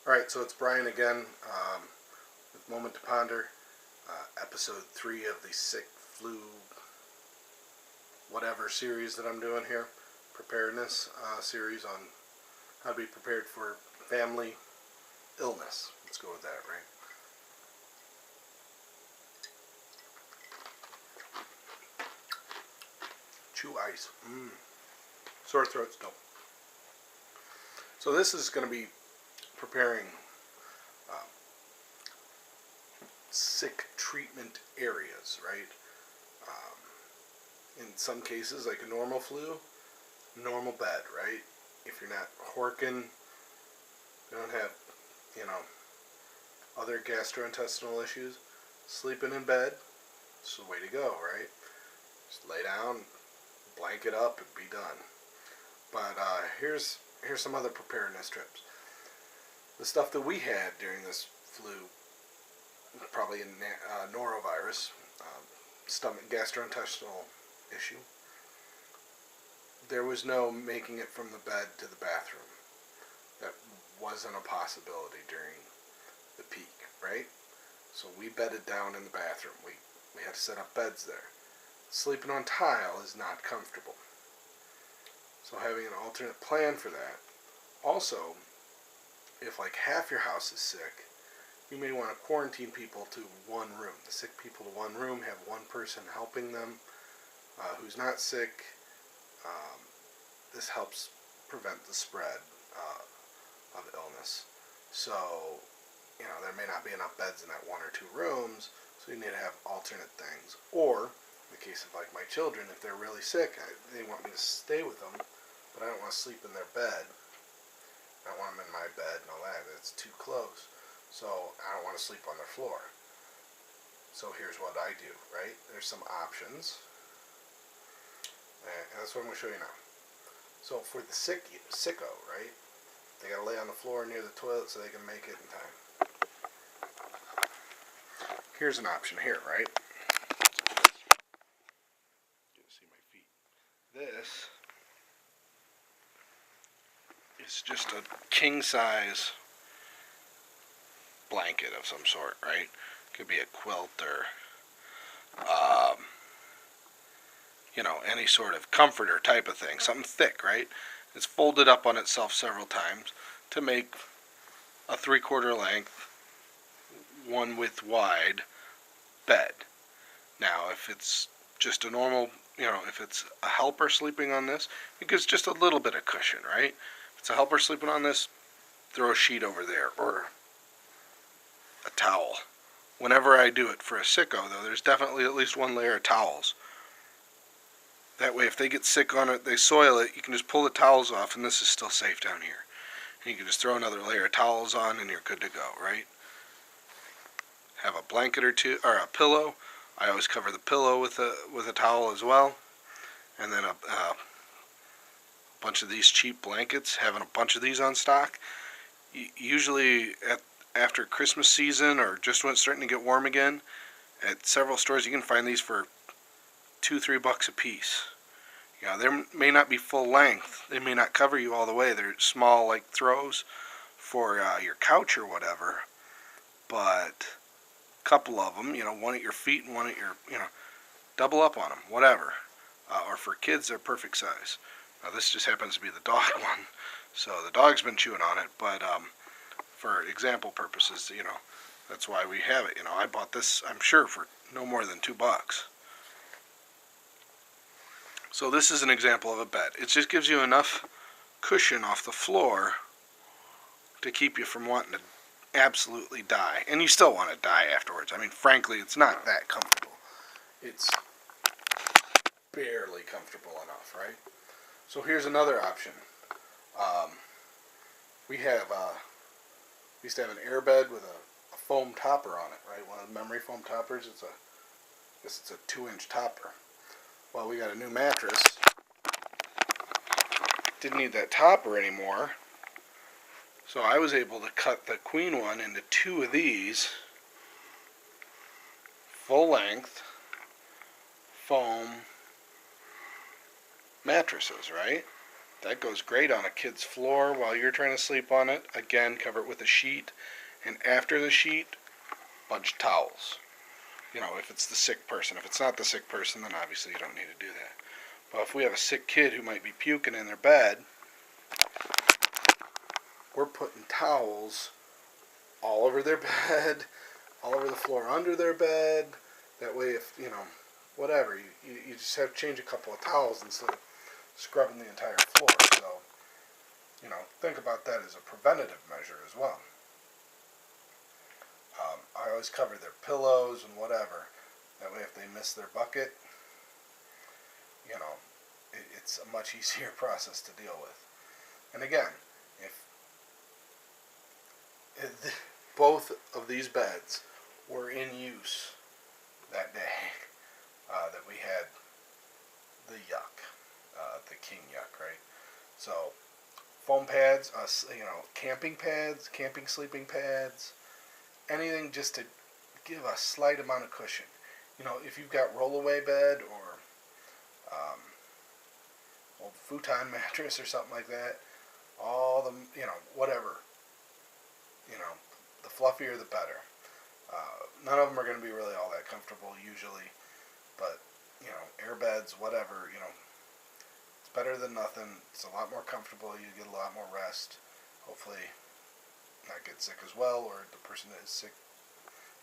Alright, so it's Brian again with Moment to Ponder, episode 3 of the sick, flu, whatever series that I'm doing here, preparedness series on how to be prepared for family illness. Let's go with that, right? Chew ice. Sore throats, no. So this is going to be preparing sick treatment areas, right? In some cases, like a normal flu, normal bed, right? If you're not horking, you don't have, other gastrointestinal issues, sleeping in bed, it's the way to go, right? Just lay down, blanket up, and be done. But here's some other preparedness tips. The stuff that we had during this flu, probably a norovirus, stomach gastrointestinal issue, there was no making it from the bed to the bathroom. That wasn't a possibility during the peak, right? So we bedded down in the bathroom. We had to set up beds there. Sleeping on tile is not comfortable. So having an alternate plan for that. Also, if like half your house is sick, you may want to quarantine people to one room. The sick people to one room, have one person helping them who's not sick. This helps prevent the spread of illness. So, there may not be enough beds in that one or two rooms, so you need to have alternate things. Or, in the case of like my children, if they're really sick, they want me to stay with them, but I don't want to sleep in their bed. I don't want them in my bed and all that. It's too close. So I don't want to sleep on their floor. So here's what I do, right? There's some options. And that's what I'm going to show you now. So for the sicko, right? They got to lay on the floor near the toilet so they can make it in time. Here's an option here, right? You can see my feet. This is just a king size blanket of some sort, right? Could be a quilt or any sort of comforter type of thing, something thick, right? It's folded up on itself several times to make a 3/4 length, 1 width wide bed. Now, if it's just a normal, if it's a helper sleeping on this, it gives just a little bit of cushion, right? If it's a helper sleeping on this, throw a sheet over there or a towel. Whenever I do it for a sicko, though, there's definitely at least one layer of towels. That way, if they get sick on it, they soil it, you can just pull the towels off, and this is still safe down here. And you can just throw another layer of towels on, and you're good to go, right? Have a blanket or two, or a pillow. I always cover the pillow with a towel as well. And then a bunch of these cheap blankets, having a bunch of these on stock. Usually after Christmas season or just when it's starting to get warm again, at several stores you can find these for $2-3 a piece. They may not be full length. They may not cover you all the way. They're small, like throws for your couch or whatever. But a couple of them, one at your feet and one at your, double up on them, whatever. Or for kids, they're perfect size. Now this just happens to be the dog one, so the dog's been chewing on it. But for example purposes, that's why we have it. I bought this, I'm sure, for no more than $2. So this is an example of a bed. It just gives you enough cushion off the floor to keep you from wanting to absolutely die. And you still want to die afterwards. I mean, frankly, it's not that comfortable. It's barely comfortable enough, right? So here's another option. We used to have an air bed with a foam topper on it, right? One of the memory foam toppers. I guess it's a 2-inch topper. Well, we got a new mattress. Didn't need that topper anymore. So I was able to cut the queen one into 2 of these full length foam mattresses, right? That goes great on a kid's floor while you're trying to sleep on it. Again, cover it with a sheet. And after the sheet, bunch towels. If it's the sick person. If it's not the sick person, then obviously you don't need to do that. But if we have a sick kid who might be puking in their bed, we're putting towels all over their bed, all over the floor under their bed. That way, if, whatever, you just have to change a couple of towels instead of scrubbing the entire floor. So, think about that as a preventative measure as well. I always cover their pillows and whatever. That way if they miss their bucket, it's a much easier process to deal with. And again, if both of these beds were in use that day that we had the yuck, the king yuck, right? So foam pads, camping pads, camping sleeping pads, anything just to give a slight amount of cushion. If you've got rollaway bed or old futon mattress or something like that, all the, whatever, the fluffier the better. None of them are going to be really all that comfortable usually, but, air beds, whatever, it's better than nothing. It's a lot more comfortable. You get a lot more rest. Hopefully not get sick as well, or the person that is sick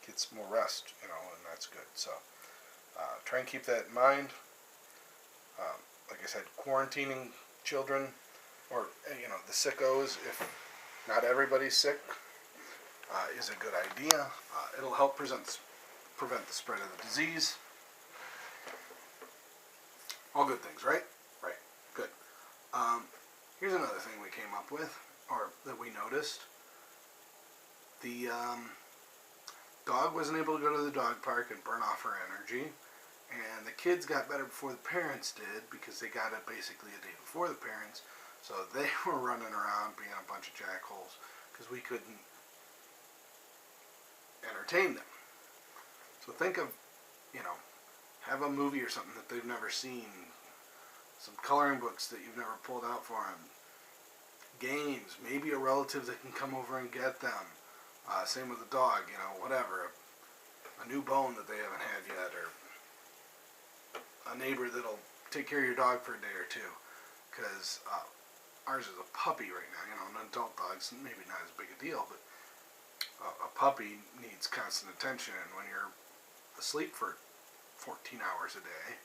gets more rest, and that's good. So try and keep that in mind. Like I said, quarantining children, or the sickos, if not everybody's sick, is a good idea. It'll help prevent the spread of the disease. All good things, right? Right. Good. Here's another thing we came up with, or that we noticed. The dog wasn't able to go to the dog park and burn off her energy, and the kids got better before the parents did because they got it basically a day before the parents, so they were running around being a bunch of jackholes because we couldn't entertain them. So think of, have a movie or something that they've never seen, some coloring books that you've never pulled out for them, games, maybe a relative that can come over and get them. Same with the dog, whatever. A new bone that they haven't had yet, or a neighbor that'll take care of your dog for a day or two. Because ours is a puppy right now. An adult dog's maybe not as big a deal, but a puppy needs constant attention. And when you're asleep for 14 hours a day,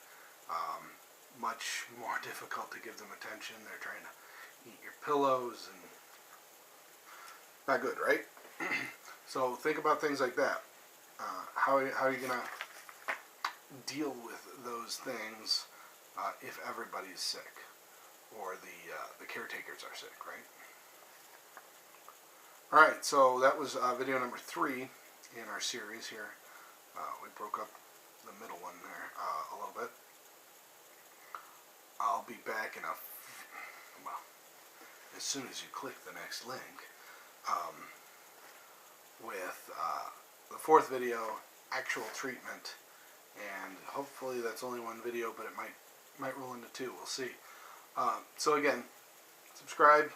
much more difficult to give them attention. They're trying to eat your pillows, and not good, right? So think about things like that. How are you going to deal with those things if everybody's sick, or the caretakers are sick, right? Alright, so that was video number 3 in our series here. We broke up the middle one there a little bit. I'll be back as soon as you click the next link, with the 4th video, actual treatment, and hopefully that's only one video, but it might roll into 2. We'll see. So again, subscribe,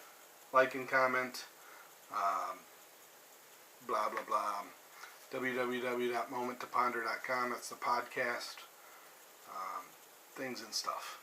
like, and comment. Blah blah blah. www.momenttoponder.com. That's the podcast. Things and stuff.